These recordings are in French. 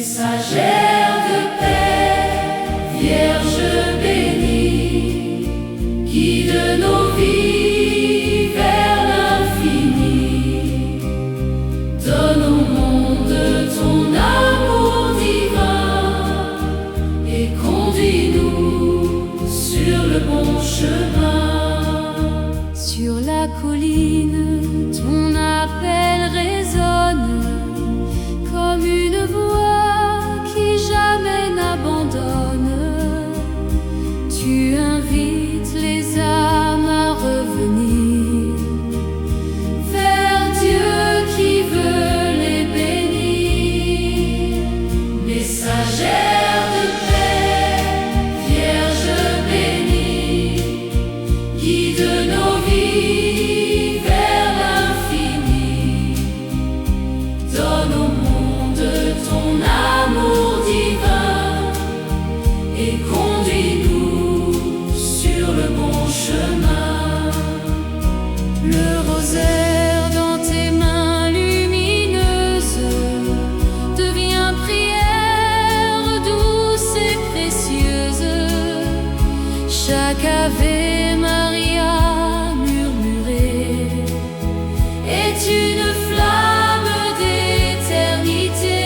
Messagère de paix, Vierge bénie, guide nos vies vers l'infini. Donne au monde ton amour divin et conduis-nous sur le bon chemin. Sur la colline, ton appel résonne comme une voix qui jamais n'abandonne. Tu invites les âmes à revenir vers Dieu qui veut les bénir. Messagère de paix, Vierge bénie, guide nos vies vers l'infini. Donne au monde ton amour divin et conduis-nous sur le bon chemin. Le rosaire dans tes mains lumineuses devient prière douce et précieuse. Chaque Ave Maria murmurée est une flamme d'éternité.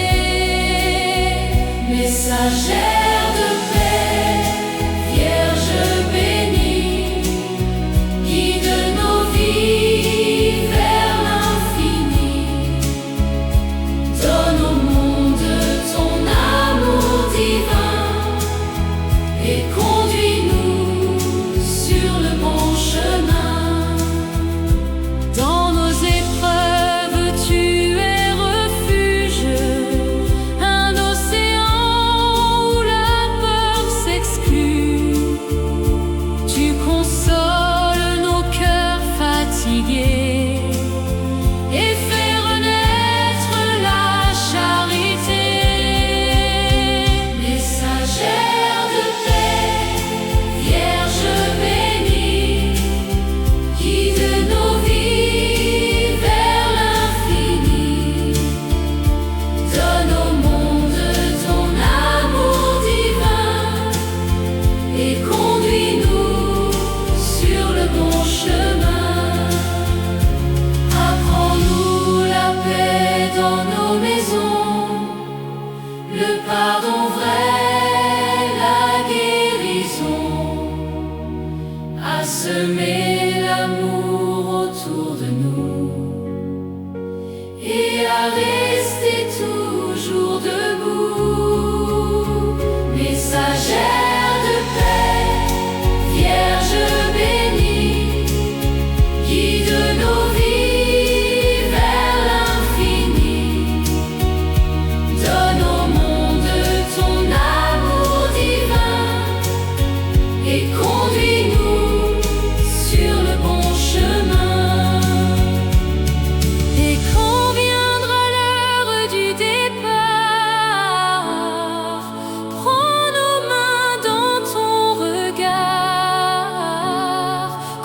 Messagère de paix, Vierge bénie, guide nos vies vers l'infini. Donne au monde ton amour divin et conduis-nous sur le bon chemin. Dans nos épreuves, tu es refuge, un océan où la peur s'exclut. Tu consoles nos cœurs fatigués et fais renaître la charité. Messagère de paix, Vierge bénie, guide nos vies vers l'infini. Donne au monde ton amour divin et conduis-nous sur le bon chemin. Apprends-nous la paix dans nos maisons, le pardon vrai, la guérison, à semer l'amour autour de nous et à rester toujours debout. Messagère de paix, Vierge bénie, guide nos vies vers l'infini. Donne au monde ton amour divin et conduis-nous sur le bon chemin. Et quand viendra l'heure du départ, prends nos mains dans ton regard,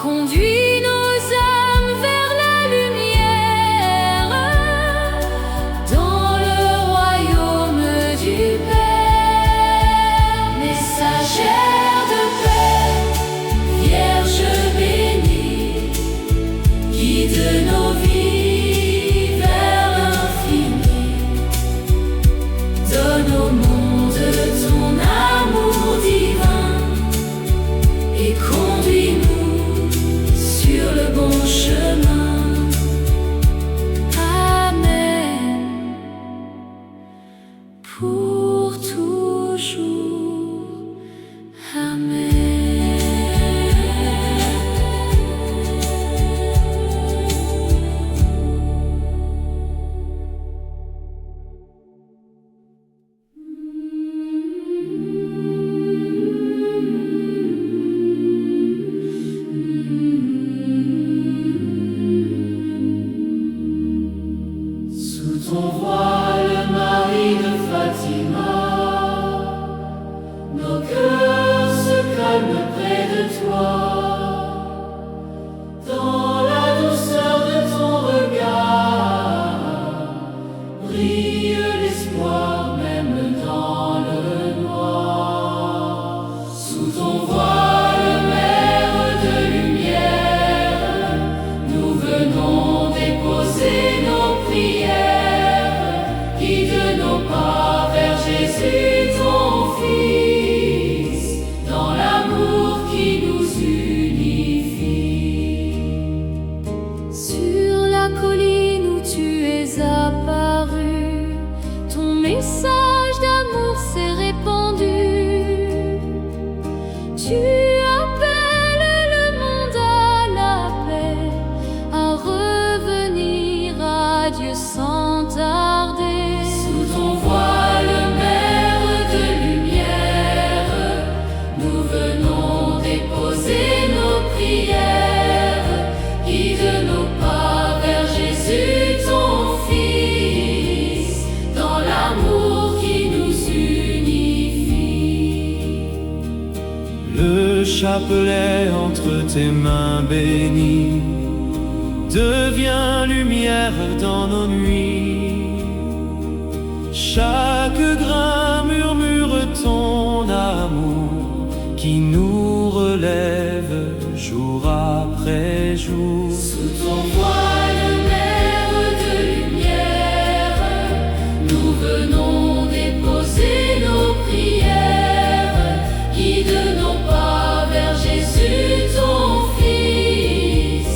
conduis nos âmes vers la lumière, dans le royaume du Père. Messagère de paix, Vierge bénie, guide nos vies vers l'infini. Donne au monde ton amour divin et conduis-nous sur le bon chemin. Amen. Pour toujours. Amen. Sur la colline où tu es apparu, ton message d'amour s'est répandu. Tu appelles le monde à la paix, à revenir à Dieu sans tarder. Sous ton voile, mer de lumière, nous venons déposer nos prières. Guide nos pas vers Jésus, ton Fils, dans l'amour qui nous unifie. Le chapelet entre tes mains bénies devient lumière dans nos nuits. Chaque grain murmure ton amour qui nous relève jour après jour. Sous ton voile, mer de lumière, nous venons déposer nos prières. Guide nos pas vers Jésus, ton Fils,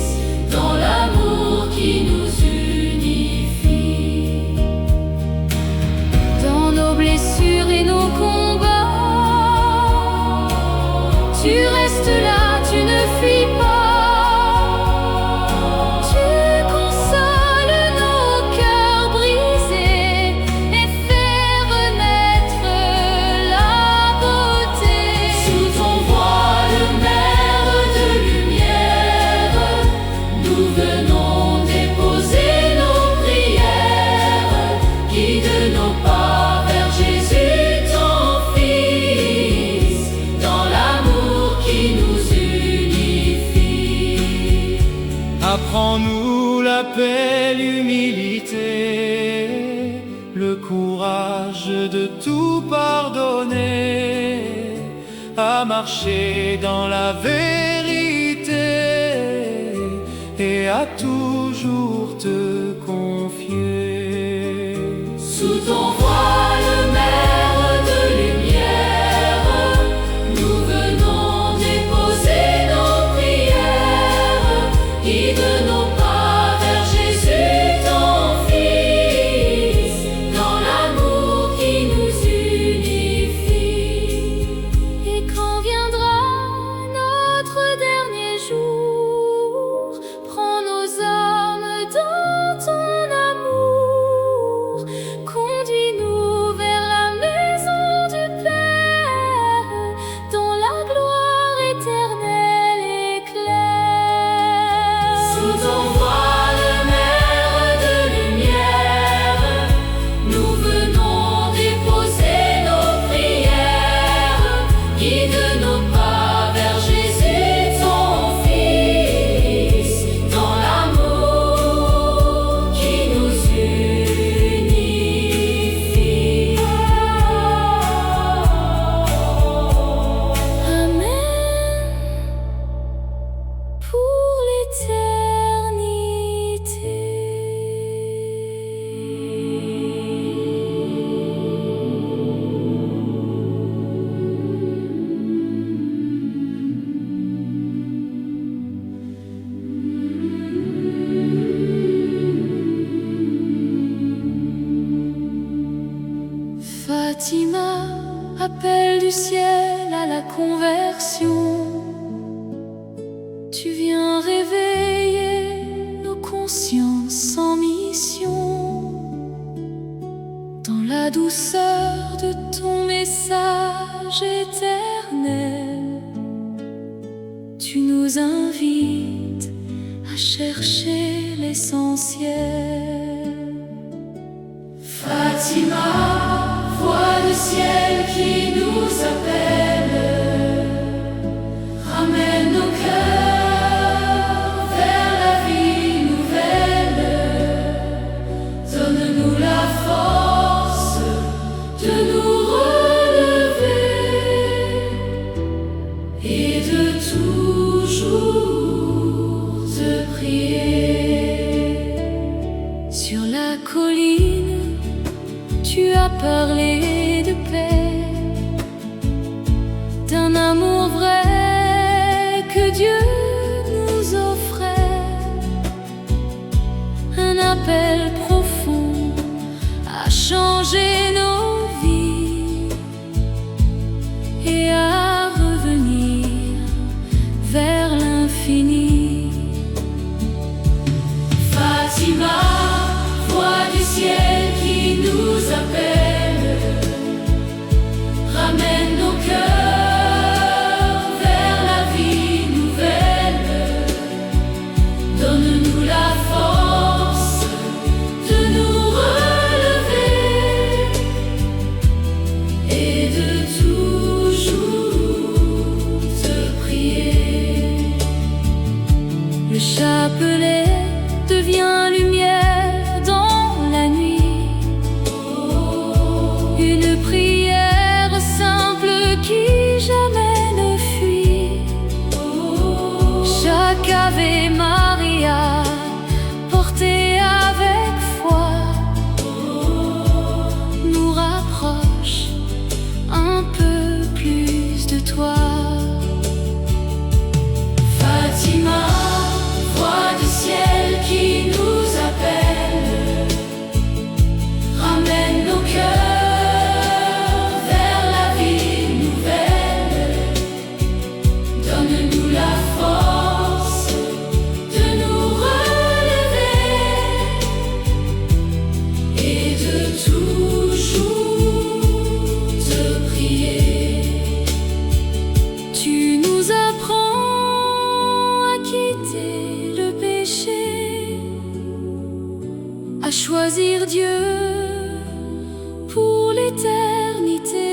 dans l'amour qui nous unifie. Dans nos blessures et nos combats, tu restes là, tu ne fuis pas. Tu consoles nos cœurs brisés et fais renaître la beauté. Sous ton voile, mer de lumière, nous venons déposer nos prières. Guide nos pas vers Jésus, ton Fils, dans l'amour qui nous unifie. Apprends-nous la paix, l'humilité, le courage de tout pardonner, à marcher dans la vérité et à toujours te confier. Sous ton voile, mer de lumière, nous venons déposer nos prières. Guide nos pas vers Jésus, ton Fils, dans l'amour qui nous unifie. Et quand viendra notre dernier jour, prends nos âmes dans ton amour. Conduis-nous vers la maison du Père, dont la gloire éternelle éclaire. Sous ton voile, mer de lumière, nous venons déposer nos prières. Guide nos pas vers Jésus, ton Fils, dans l'amour qui nous unifie. Amen. Pour l'éternité. Fatima, appel du ciel à la conversion. Tu viens réveiller nos consciences sans mission. Dans la douceur de ton message éternel, tu nous invites à chercher l'essentiel. Fatima, voix du ciel qui nous appelle, ramène nos cœurs vers la vie nouvelle. Donne-nous la force de nous relever et de toujours te prier. Sur la colline, tu as parlé de paix, d'un amour vrai que Dieu nous offrait. chapelet devient lumière dans la nuit. Une prière simple qui jamais ne fuit. Chaque Ave Maria porté avec foi nous rapproche un peu plus de toi. Fatima, voix du ciel qui nous appelle, ramène nos cœurs vers la vie nouvelle. Donne-nous la force de nous relever et de toujours te prier. Tu nous apprends à quitter le péché, à choisir Dieu pour l'éternité.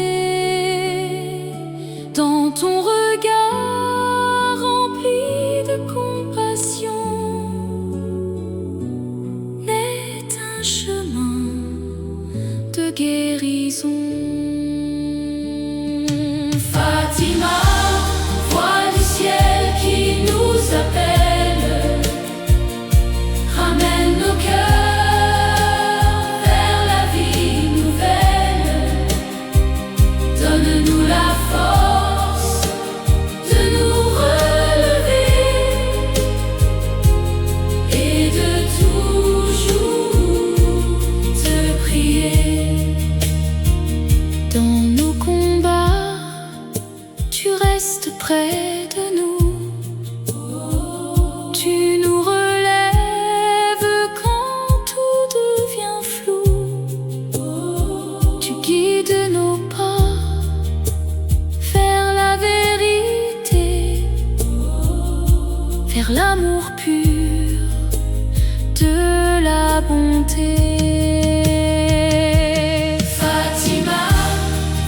Dans ton regard rempli de compassion naît un chemin de guérison. Fatima, voix du ciel qui nous appelle, ramène nos cœurs vers la vie nouvelle. Donne-nous la force de nous relever et de toujours te prier. Dans nos combats, tu restes près de nous. Tu nous relèves quand tout devient flou. Tu guides nos pas vers la vérité, vers l'amour pur de la bonté. Fatima,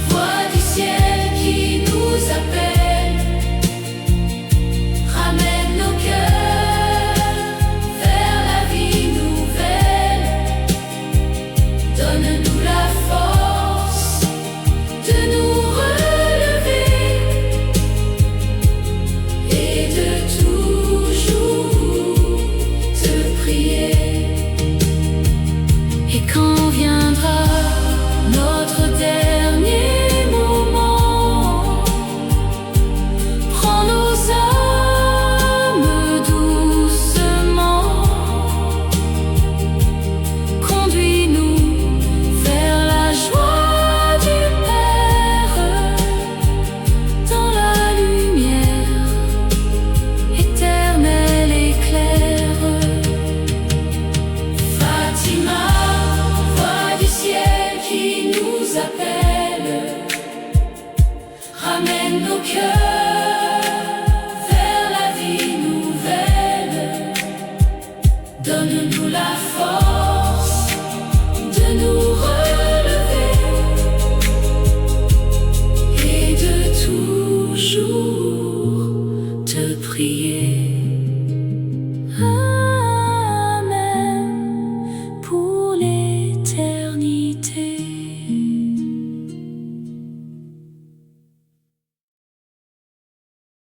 voix du ciel qui nous appelle, ramène nos cœurs vers la vie nouvelle. Donne-nous la force de nous relever et de toujours te prier. Et quand viendra notre dernier moment, prends nos âmes doucement, conduis-nous vers la joie du Père, dans la lumière éternelle et claire. Fatima, voix du ciel qui nous appelle, ramène nos cœurs